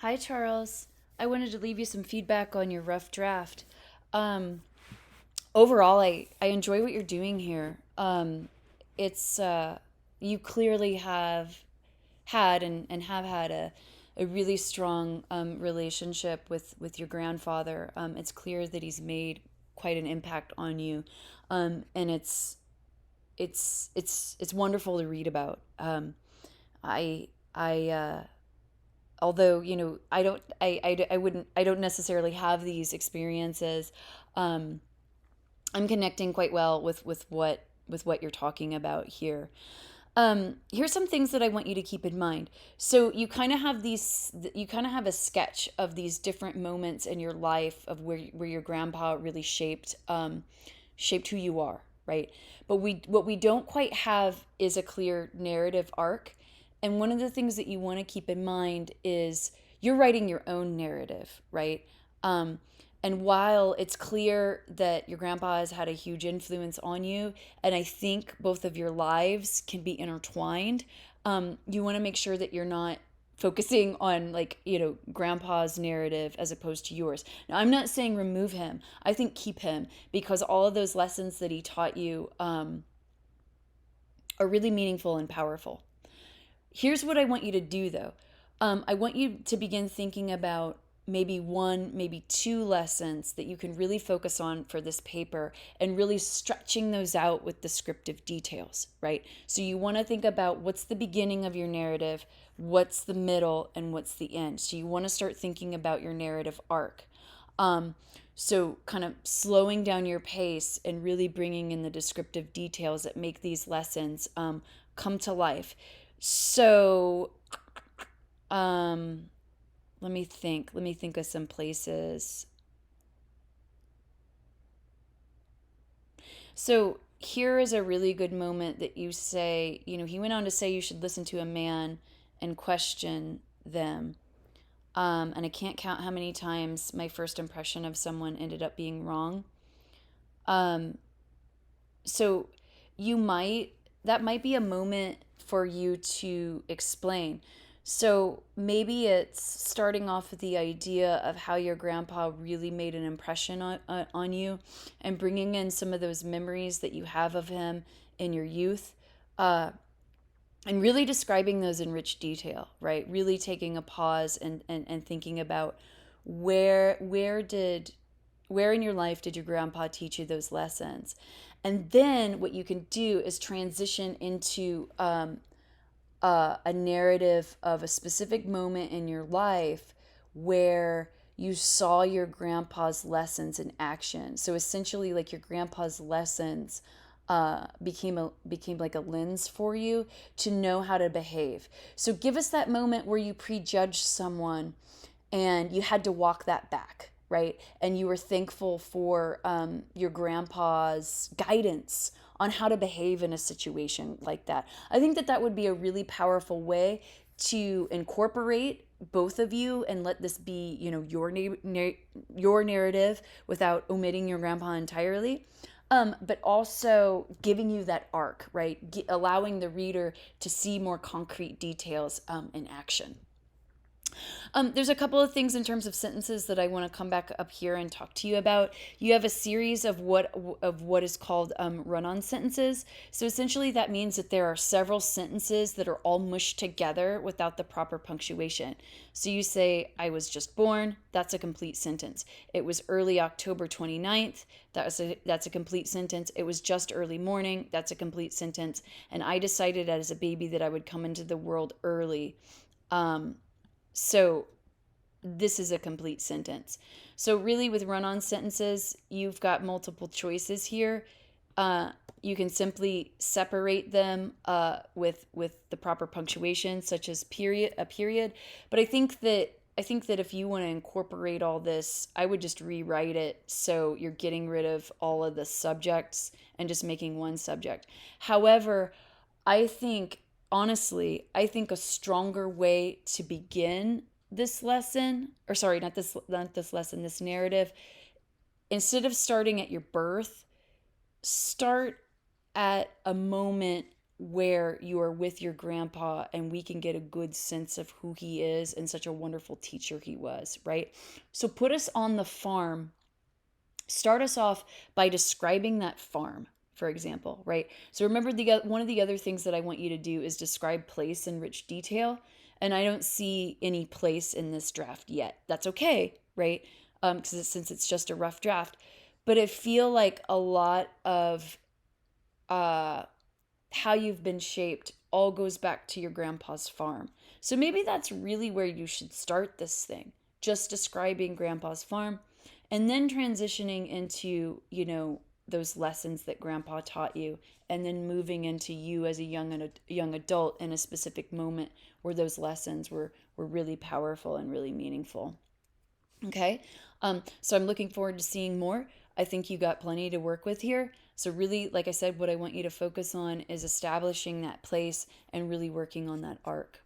Hi, Charles. I wanted to leave you some feedback on your rough draft. Um, Overall, I enjoy what you're doing here. It's You clearly have had and have had a really strong relationship with your grandfather. It's clear that he's made quite an impact on you, and it's wonderful to read about. I although I don't necessarily have these experiences. um, I'm connecting quite well with what you're talking about here. Here's some things that I want you to keep in mind. So you kind of have a sketch of these different moments in your life of where your grandpa really shaped who you are, right? But what we don't quite have is a clear narrative arc. And one of the things that you want to keep in mind is you're writing your own narrative, right? Um, and while it's clear that your grandpa has had a huge influence on you, and I think both of your lives can be intertwined, you want to make sure that you're not focusing on, like, grandpa's narrative as opposed to yours. Now, I'm not saying remove him. I think keep him, because all of those lessons that he taught you are really meaningful and powerful. Here's what I want you to do, though. I want you to begin thinking about maybe one, maybe two lessons that you can really focus on for this paper, and really stretching those out with descriptive details, right? So you want to think about what's the beginning of your narrative, what's the middle, and what's the end. So you want to start thinking about your narrative arc. Um, so, kind of slowing down your pace and really bringing in the descriptive details that make these lessons come to life. So, um, let me think. Let me think of some places. So, here is a really good moment that you say, he went on to say you should listen to a man and question them. And I can't count how many times my first impression of someone ended up being wrong. Um, so you might that might be a moment for you to explain. So maybe it's starting off with the idea of how your grandpa really made an impression on you, and bringing in some of those memories that you have of him in your youth, uh, and really describing those in rich detail, right? Really taking a pause and thinking about where in your life did your grandpa teach you those lessons. And then what you can do is transition into a narrative of a specific moment in your life where you saw your grandpa's lessons in action. So essentially, like, your grandpa's lessons became like a lens for you to know how to behave. So give us that moment where you prejudged someone and you had to walk that back, right? And you were thankful for your grandpa's guidance on how to behave in a situation like that. I think that would be a really powerful way to incorporate both of you and let this be, your narrative without omitting your grandpa entirely. But also giving you that arc, right? Allowing the reader to see more concrete details in action. There's a couple of things in terms of sentences that I want to come back up here and talk to you about. You have a series of what is called run-on sentences. So essentially, that means that there are several sentences that are all mushed together without the proper punctuation. So you say, "I was just born." That's a complete sentence. "It was early October 29th." That's a complete sentence. "It was just early morning." That's a complete sentence. "And I decided as a baby that I would come into the world early." So this is a complete sentence. So really, with run-on sentences, you've got multiple choices here. You can simply separate them with the proper punctuation, such as a period. But I think that if you want to incorporate all this, I would just rewrite it so you're getting rid of all of the subjects and just making one subject. However, I think, honestly, I think a stronger way to begin this lesson, or sorry, not this lesson, this narrative, instead of starting at your birth, start at a moment where you are with your grandpa and we can get a good sense of who he is and such a wonderful teacher he was, right? So put us on the farm. Start us off by describing that farm, for example, right? So remember, one of the other things that I want you to do is describe place in rich detail. And I don't see any place in this draft yet. That's okay, right? Since it's just a rough draft. But I feel like a lot of uh, how you've been shaped all goes back to your grandpa's farm. So maybe that's really where you should start this thing, just describing grandpa's farm and then transitioning into, those lessons that grandpa taught you, and then moving into you as a young adult in a specific moment where those lessons were really powerful and really meaningful. Okay. So I'm looking forward to seeing more. I think you got plenty to work with here. So really, like I said, what I want you to focus on is establishing that place and really working on that arc.